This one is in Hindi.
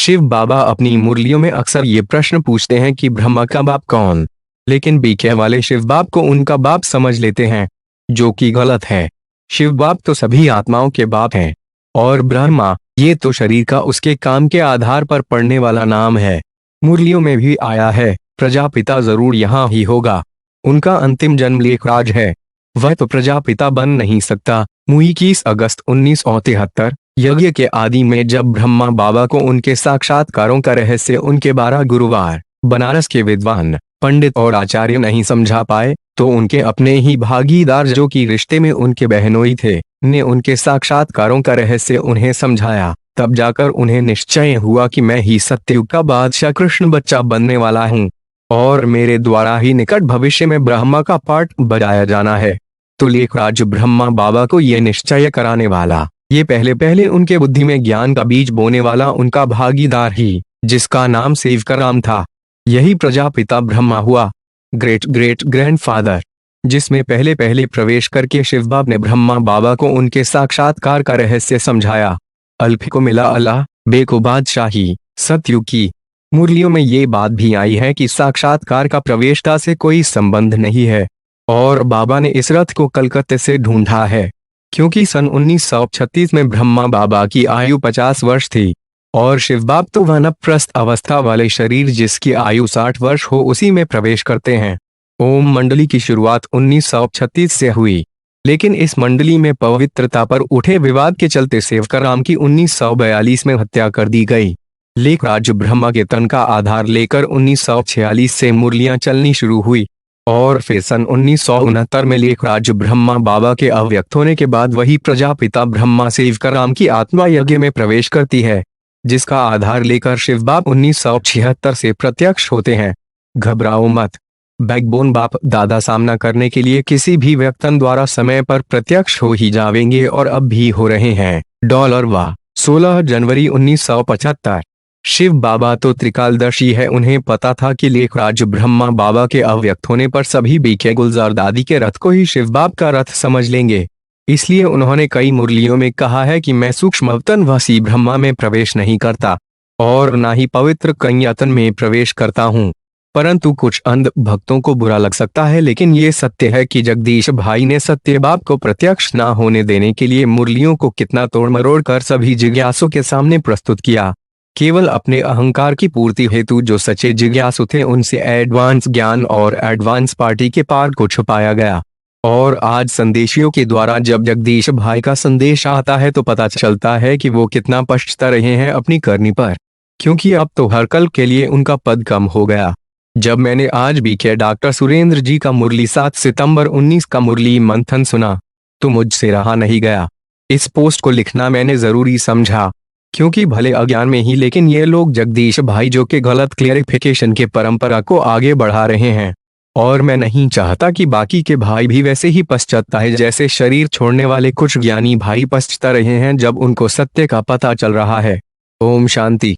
शिव बाबा अपनी मुरलियों में अक्सर ये प्रश्न पूछते हैं कि ब्रह्मा का बाप कौन, लेकिन बीके वाले शिव बाप को उनका बाप समझ लेते हैं, जो कि गलत है। शिव बाप तो सभी आत्माओं के बाप हैं, और ब्रह्मा ये तो शरीर का उसके काम के आधार पर पड़ने वाला नाम है। मुरलियों में भी आया है, प्रजापिता जरूर यहाँ ही होगा। उनका अंतिम जन्म लेखराज है, वह तो प्रजापिता बन नहीं सकता। 21 अगस्त 1973 यज्ञ के आदि में जब ब्रह्मा बाबा को उनके साक्षात्कारों का रहस्य उनके 12 गुरुवार बनारस के विद्वान पंडित और आचार्य नहीं समझा पाए, तो उनके अपने ही भागीदार जो कि रिश्ते में उनके बहनोई थे, ने उनके साक्षात्कारों का रहस्य उन्हें समझाया। तब जाकर उन्हें निश्चय हुआ कि मैं ही सत्ययुग का बादशाह कृष्ण बच्चा बनने वाला हूँ, और मेरे द्वारा ही निकट भविष्य में ब्रह्मा का पाठ बजाया जाना है। तो लेखराज ब्रह्मा बाबा को ये निश्चय कराने वाला, ये पहले पहले उनके बुद्धि में ज्ञान का बीज बोने वाला उनका भागीदार ही, जिसका नाम सेवकराम था, यही प्रजापिता ब्रह्मा हुआ, ग्रेट ग्रेट ग्रैंडफादर, जिसमें पहले पहले प्रवेश करके शिव बाप ने ब्रह्मा बाबा को उनके साक्षात्कार का रहस्य समझाया। अल्फ को मिला अल्लाह, बे को बादशाही, सतयुग की मुरलियों में ये बात भी आई है कि साक्षात्कार का प्रवेशता से कोई संबंध नहीं है, और बाबा ने इस रथ को कलकत्ते से ढूंढा है, क्योंकि सन 1936 में ब्रह्मा बाबा की आयु 50 वर्ष थी, और शिव बाप तो वानप्रस्थ अवस्था वाले शरीर जिसकी आयु 60 वर्ष हो उसी में प्रवेश करते हैं। ओम मंडली की शुरुआत 1936 से हुई, लेकिन इस मंडली में पवित्रता पर उठे विवाद के चलते सेवकराम की 1942 में हत्या कर दी गई। लेखराज ब्रह्मा के तन का आधार लेकर 1946 से मुरलियां चलनी शुरू हुई, और फिर सन 1969 में लेखराज ब्रह्मा बाबा के अव्यक्त होने के बाद वही प्रजापिता ब्रह्मा सेवकराम की आत्मा यज्ञ में प्रवेश करती है, जिसका आधार लेकर शिव बाप 1976 से प्रत्यक्ष होते हैं। घबराओ मत, बैकबोन बाप दादा सामना करने के लिए किसी भी व्यक्तन द्वारा समय पर प्रत्यक्ष हो ही जावेंगे, और अब भी हो रहे हैं। $। 16 जनवरी 1975 शिव बाबा तो त्रिकालदर्शी है, उन्हें पता था कि लेखराज ब्रह्मा बाबा के अव्यक्त होने पर सभी बीके गुलजार दादी के रथ को ही शिव बाप का रथ समझ लेंगे। इसलिए उन्होंने कई मुरलियों में कहा है कि मैं सूक्ष्मतन वासी ब्रह्मा में प्रवेश नहीं करता, और न ही पवित्र कन्यातन में प्रवेश करता हूँ। परंतु कुछ अंध भक्तों को बुरा लग सकता है, लेकिन ये सत्य है कि जगदीश भाई ने सत्य बाप को प्रत्यक्ष न होने देने के लिए मुरलियों को कितना तोड़ मरोड़ कर सभी जिज्ञासु के सामने प्रस्तुत किया। केवल अपने अहंकार की पूर्ति हेतु जो सच्चे जिज्ञासु थे उनसे एडवांस ज्ञान और एडवांस पार्टी के पार को छुपाया गया, और आज संदेशियों के द्वारा जब जगदीश भाई का संदेश आता है तो पता चलता है कि वो कितना पछता रहे हैं अपनी करनी पर, क्योंकि अब तो हर कल के लिए उनका पद कम हो गया। जब मैंने आज भी के डॉक्टर सुरेंद्र जी का मुरली 7 सितंबर 19 का मुरली मंथन सुना, तो मुझसे रहा नहीं गया। इस पोस्ट को लिखना मैंने जरूरी समझा, क्योंकि भले अज्ञान में ही लेकिन ये लोग जगदीश भाई जो के गलत क्लेरिफिकेशन के परंपरा को आगे बढ़ा रहे हैं, और मैं नहीं चाहता कि बाकी के भाई भी वैसे ही पश्चाताए जैसे शरीर छोड़ने वाले कुछ ज्ञानी भाई पश्चाता रहे हैं जब उनको सत्य का पता चल रहा है। ओम शांति।